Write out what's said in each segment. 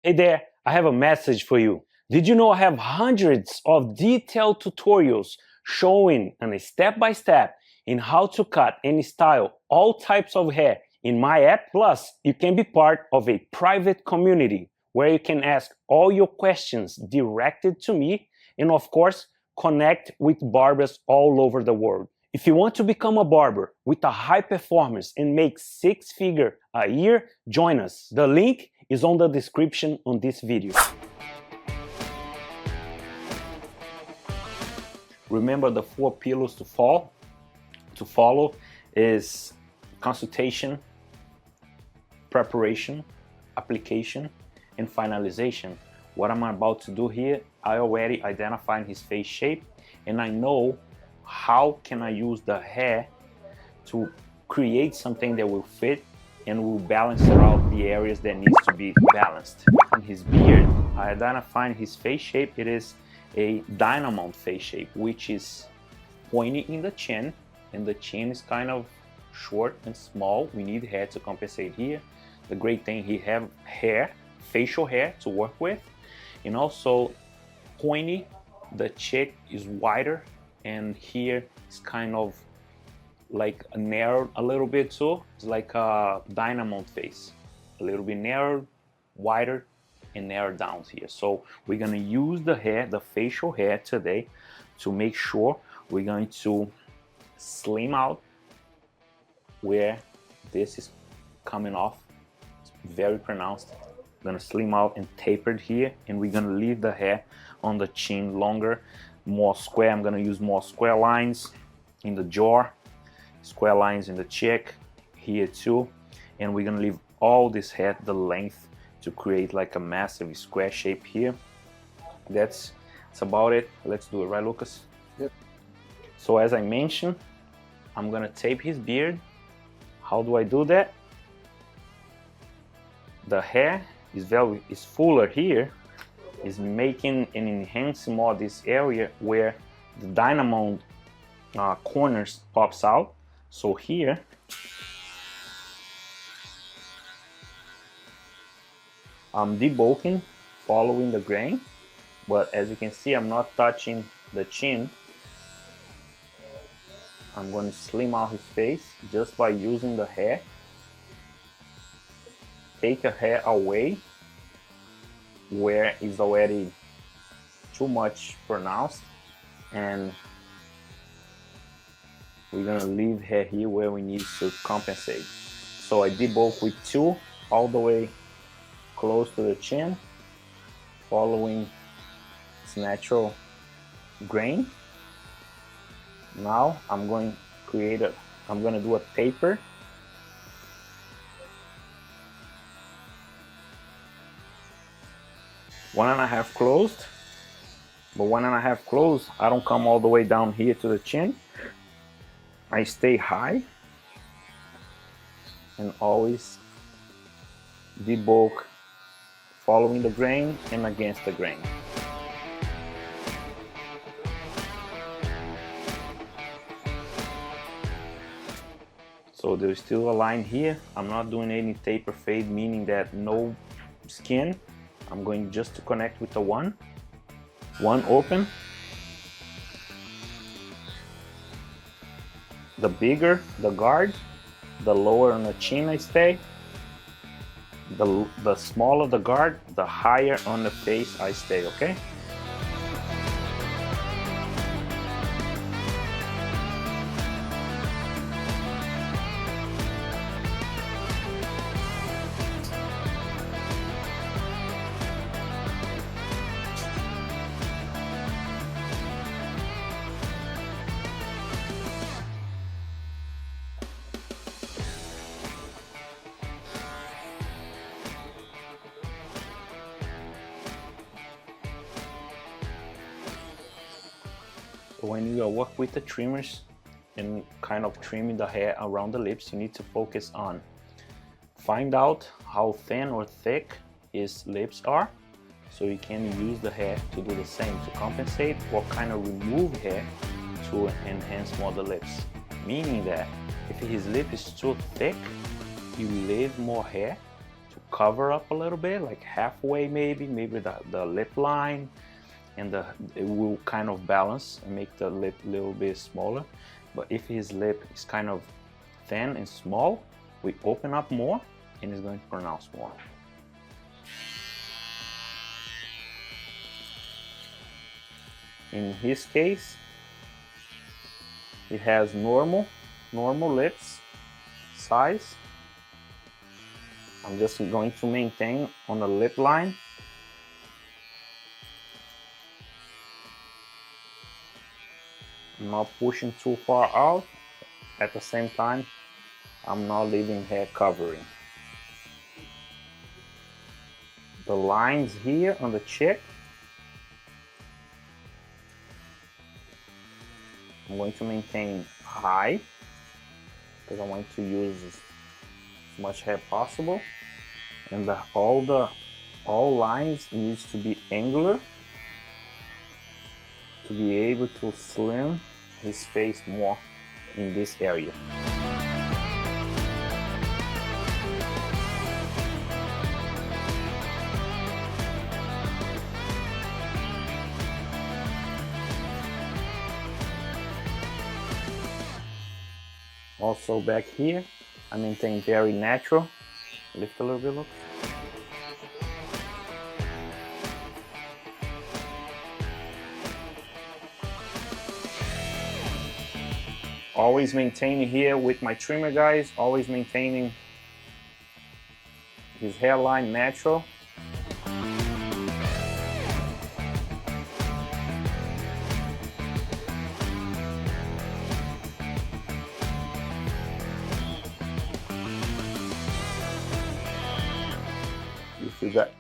Hey there, I have a message for you. Did you know I have hundreds of detailed tutorials showing on a step-by-step in how to cut and style all types of hair in my app? Plus, you can be part of a private community where you can ask all your questions directed to me and, of course, connect with barbers all over the world. If you want to become a barber with a high performance and make six-figure a year, join us. The link is on the description on this video. Remember the 4 pillars to follow is consultation, preparation, application, and finalization. What I'm about to do here, I already identified his face shape and I know how can I use the hair to create something that will fit and will balance out the areas that needs to be balanced. On his beard, I identified his face shape. It is a dynamont face shape, which is pointy in the chin, and the chin is kind of short and small. We need hair to compensate here. The great thing, he have hair, facial hair to work with, and also pointy. The cheek is wider, and here it's kind of like narrowed a little bit too. It's like a dynamont face, a little bit narrowed, wider, and narrowed down here. So we're gonna use the hair, the facial hair today, to make sure we're going to slim out where this is coming off. It's very pronounced. We're gonna slim out and tapered here, and we're gonna leave the hair on the chin longer, more square. I'm gonna use more square lines in the jaw, square lines in the cheek here too, and we're gonna leave all this hair the length to create like a massive square shape here. That's about it. Let's do it, right, Lucas? Yep. So as I mentioned, I'm gonna tape his beard. How do I do that? The hair is fuller here, is making and enhancing more this area where the dynamont corners pops out. So here I'm debulking, following the grain, but as you can see, I'm not touching the chin. I'm going to slim out his face just by using the hair. Take a hair away where it's already too much pronounced, and we're gonna leave hair here where we need to compensate. So I debulk with 2 all the way close to the chin, following its natural grain. Now I'm going to do a taper. One and a half closed, but 1.5 closed, I don't come all the way down here to the chin. I stay high and always debulk, following the grain and against the grain. So there's still a line here. I'm not doing any taper fade, meaning that no skin. I'm going just to connect with the one open. The bigger the guard, the lower on the chin I stay. The smaller the guard, the higher on the face I stay, okay? When you work with the trimmers and kind of trimming the hair around the lips, you need to focus on find out how thin or thick his lips are, so you can use the hair to do the same, to compensate, or kind of remove hair to enhance more the lips. Meaning that if his lip is too thick, you leave more hair to cover up a little bit, like halfway maybe the lip line, and it will kind of balance and make the lip a little bit smaller. But if his lip is kind of thin and small, we open up more and it's going to pronounce more. In his case, it has normal lips size. I'm just going to maintain on the lip line. I'm not pushing too far out. At the same time, I'm not leaving hair covering. The lines here on the cheek, I'm going to maintain high because I want to use as much hair possible, and all lines needs to be angular to be able to slim his face more in this area. Also back here, I maintain very natural. Lift a little bit, look. Always maintaining here with my trimmer, guys, always maintaining his hairline natural.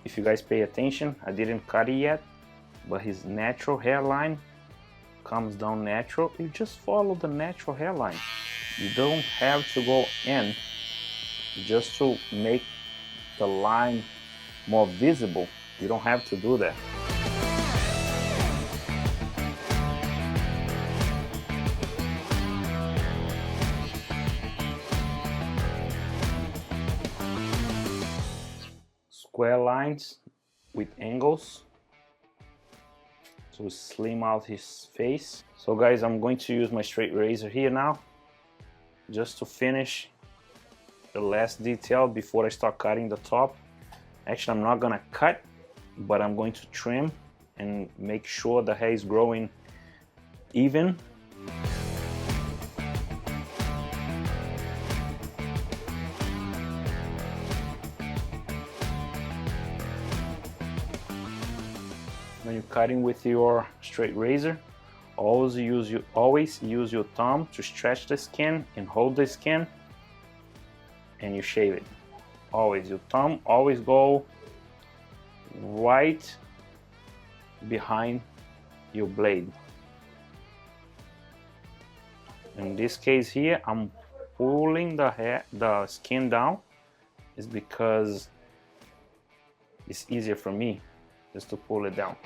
If you guys pay attention, I didn't cut it yet, but his natural hairline comes down natural. You just follow the natural hairline. You don't have to go in just to make the line more visible. You don't have to do that. Square lines with angles to slim out his face. So guys, I'm going to use my straight razor here now just to finish the last detail before I start cutting the top. Actually, I'm not gonna cut, but I'm going to trim and make sure the hair is growing even. When you're cutting with your straight razor, always use your thumb to stretch the skin and hold the skin, and you shave it. Always, your thumb always go right behind your blade. In this case here, I'm pulling the skin down, is because it's easier for me just to pull it down.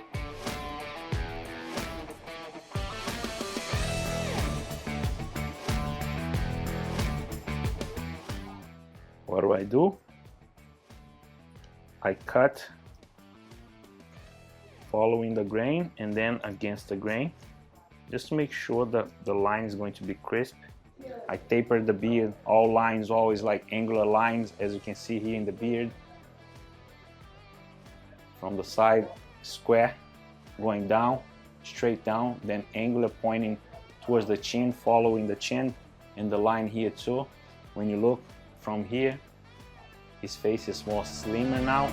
What do? I cut following the grain and then against the grain, just to make sure that the line is going to be crisp. I tapered the beard, all lines always like angular lines, as you can see here in the beard. From the side, square, going down, straight down, then angular pointing towards the chin, following the chin, and the line here too. When you look from here, his face is more slimmer now.